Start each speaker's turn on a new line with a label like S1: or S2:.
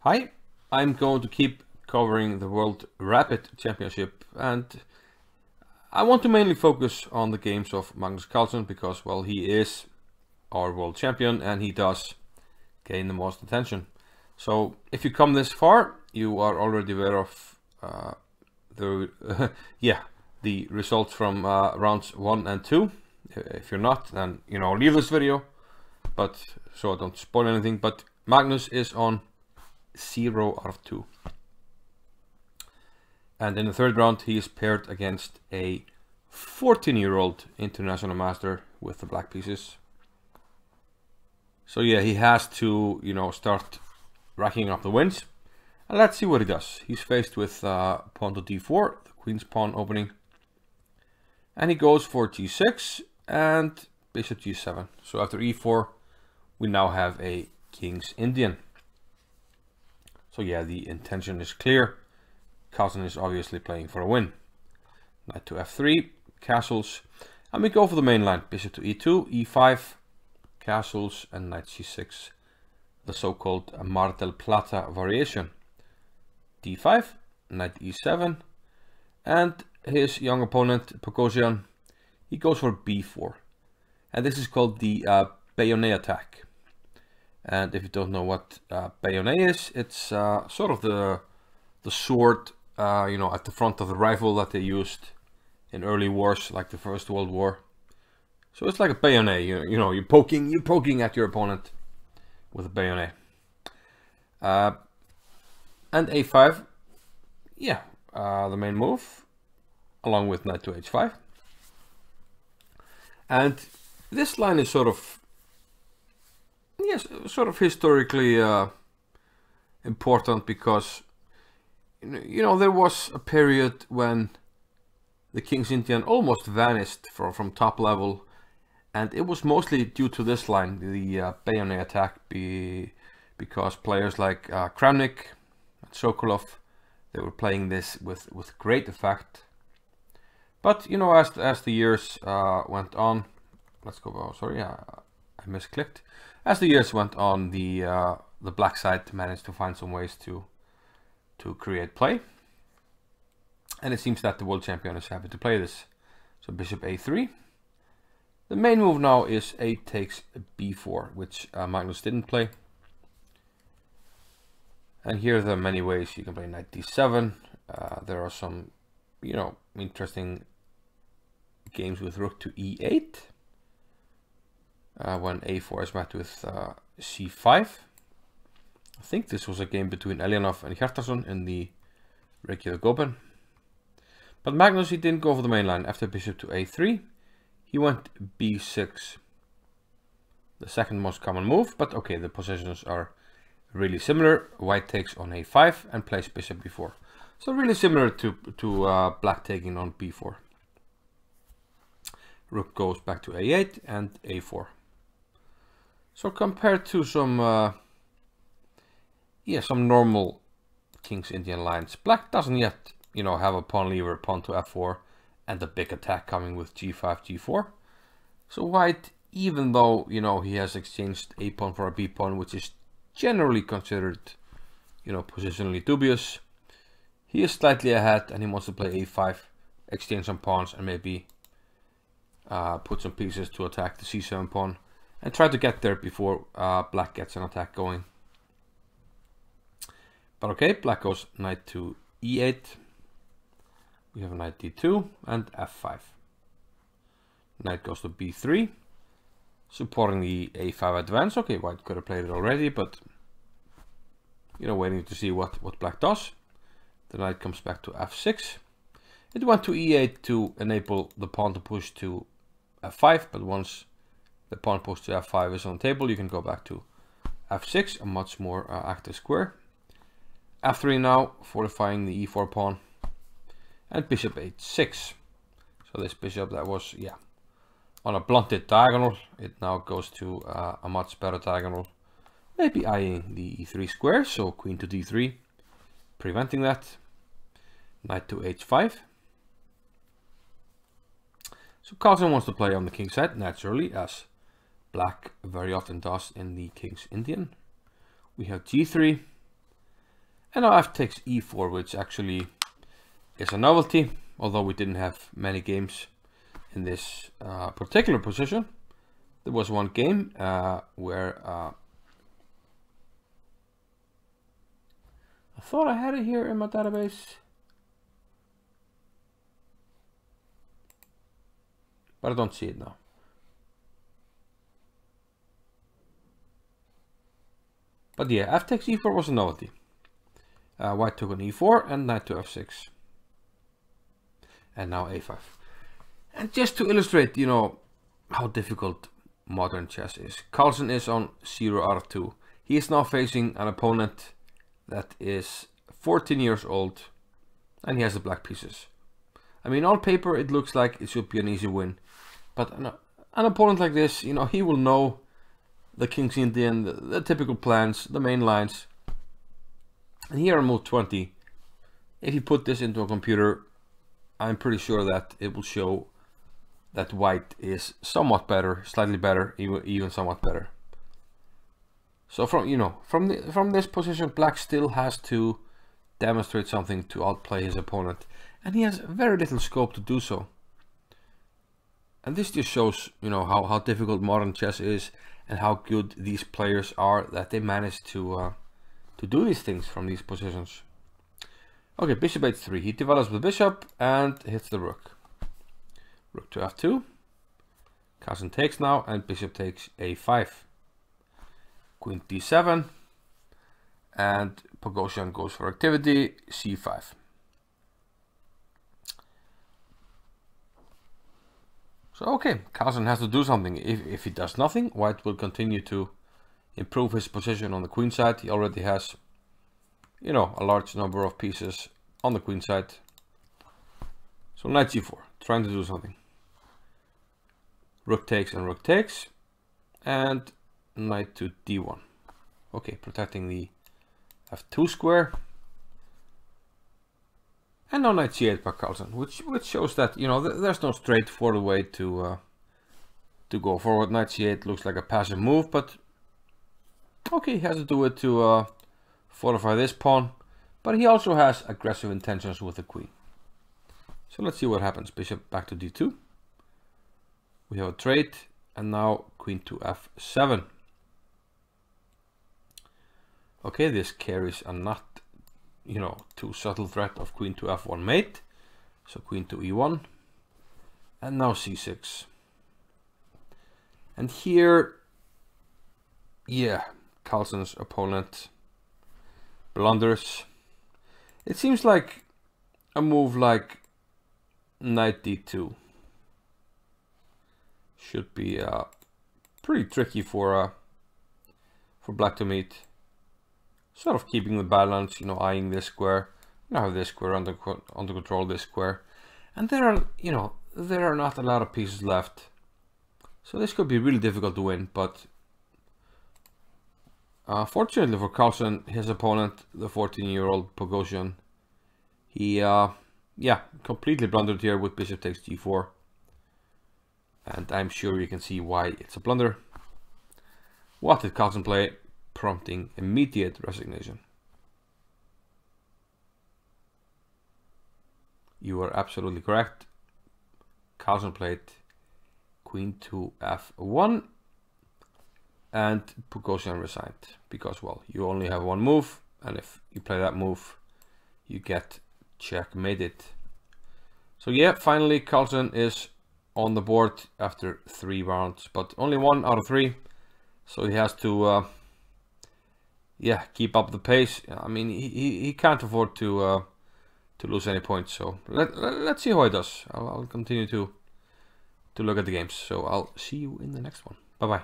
S1: Hi, I'm going to keep covering the World Rapid Championship, and I want to mainly focus on the games of Magnus Carlsen because, well, he is our world champion and he does gain the most attention. So if you come this far, you are already aware of the results from rounds 1 and 2. If you're not, then leave this video, but so I don't spoil anything. But Magnus is on 0 out of 2. And in the third round, he is paired against a 14-year-old international master with the black pieces. So yeah, he has to, start racking up the wins. And let's see what he does. He's faced with pawn to d4, the queen's pawn opening. And he goes for g6 and bishop g7. So after e4, we now have a king's Indian. So yeah, the intention is clear. Carlsen is obviously playing for a win. Knight to f3, castles, and we go for the main line. Bishop to e2, e5, castles, and knight c6. The so-called Mar del Plata variation. d5, knight e7, and his young opponent, Pogosyan, he goes for b4. And this is called the bayonet attack. And if you don't know what bayonet is, it's sort of the sword, at the front of the rifle that they used in early wars, like the First World War. So it's like a bayonet. You're poking at your opponent with a bayonet. And a5, the main move, along with knight to h5. And this line is sort of historically important because there was a period when the King's Indian almost vanished from top level, and it was mostly due to this line, the bayonet attack, because players like Kramnik and Sokolov, they were playing this with great effect. But as the years went on, I misclicked. As the years went on, the black side managed to find some ways to create play, and it seems that the world champion is happy to play this. So bishop a3. The main move now is a takes b4, which Magnus didn't play. And here there are many ways you can play knight d7. There are some, interesting games with rook to e8. When a4 is met with c5. I think this was a game between Elianov and Hjartarson in the Reykjavik Open. But Magnus, he didn't go for the main line. After bishop to a3, he went b6. The second most common move, but okay, the positions are really similar. White takes on a5 and plays bishop b4. So really similar to black taking on b4. Rook goes back to a8 and a4. So compared to some normal King's Indian lines, black doesn't yet, have a pawn lever, pawn to f4, and a big attack coming with g5, g4. So white, even though, he has exchanged a pawn for a b pawn, which is generally considered, positionally dubious, he is slightly ahead and he wants to play a5, exchange some pawns, and maybe put some pieces to attack the c7 pawn, and try to get there before black gets an attack going. But okay, black goes knight to e8. We have knight d2 and f5. Knight goes to b3, supporting the a5 advance. Okay, white could have played it already, but waiting to see what black does. The knight comes back to f6. It went to e8 to enable the pawn to push to f5, but once the pawn push to f5 is on the table, you can go back to f6, a much more active square. f3 now, fortifying the e4 pawn, and bishop h6. So this bishop that was, on a blunted diagonal, it now goes to a much better diagonal, maybe eyeing the e3 square, so queen to d3, preventing that. Knight to h5. So Carlsen wants to play on the king's side, naturally, as black very often does in the King's Indian. We have g3, And now f takes e4, which actually is a novelty, although we didn't have many games in this particular position. There was one game where I thought I had it here in my database, but I don't see it now. But yeah, f takes e4 was a novelty. White took on e4 and knight to f6. And now a5. And just to illustrate, you know, how difficult modern chess is. Carlsen is on 0r2. He is now facing an opponent that is 14 years old and he has the black pieces. I mean, on paper it looks like it should be an easy win. But an opponent like this, you know, he will know the King's Indian, the typical plans, the main lines. And here on move 20, if you put this into a computer, I'm pretty sure that it will show that white is somewhat better, slightly better, even somewhat better. So from this position, black still has to demonstrate something to outplay his opponent, and he has very little scope to do so. And this just shows, you know, how difficult modern chess is and how good these players are that they manage to do these things from these positions. Okay, bishop h3. He develops the bishop and hits the rook. Rook to f2. Carlsen takes now, and bishop takes a5. Queen d7. And Pogosyan goes for activity, c5. So okay, Carlsen has to do something. If he does nothing, white will continue to improve his position on the queen side. He already has, you know, a large number of pieces on the queen side. So knight g4, trying to do something. Rook takes and rook takes, and knight to d1. Okay, protecting the f2 square. And now knight c8 by Carlsen, which shows that, you know, there's no straightforward way to go forward. Knight c8 looks like a passive move, but okay, he has to do it to fortify this pawn. But he also has aggressive intentions with the queen. So let's see what happens. Bishop back to d2. We have a trade, and now queen to f7. Okay, this carries a not, you know, too subtle threat of queen to f1 mate. So queen to e1, and now c6. And here, yeah, Carlsen's opponent blunders. It seems like a move like knight d2 should be pretty tricky for black to meet. Sort of keeping the balance, you know, eyeing this square. Now have this square under control, this square, and there are not a lot of pieces left. So this could be really difficult to win, but fortunately for Carlsen, his opponent, the 14-year-old Pogosyan, he completely blundered here with bishop takes g4, and I'm sure you can see why it's a blunder. What did Carlsen play? Prompting immediate resignation. You are absolutely correct. Carlsen played queen to f1, and Pogosyan resigned because, well, you only have one move, and if you play that move, you get checkmated. So yeah, finally Carlsen is on the board after 3 rounds, but only 1 out of 3, so he has to keep up the pace. I mean, he can't afford to lose any points. So let's see how he does. I'll continue to look at the games. So I'll see you in the next one. Bye bye.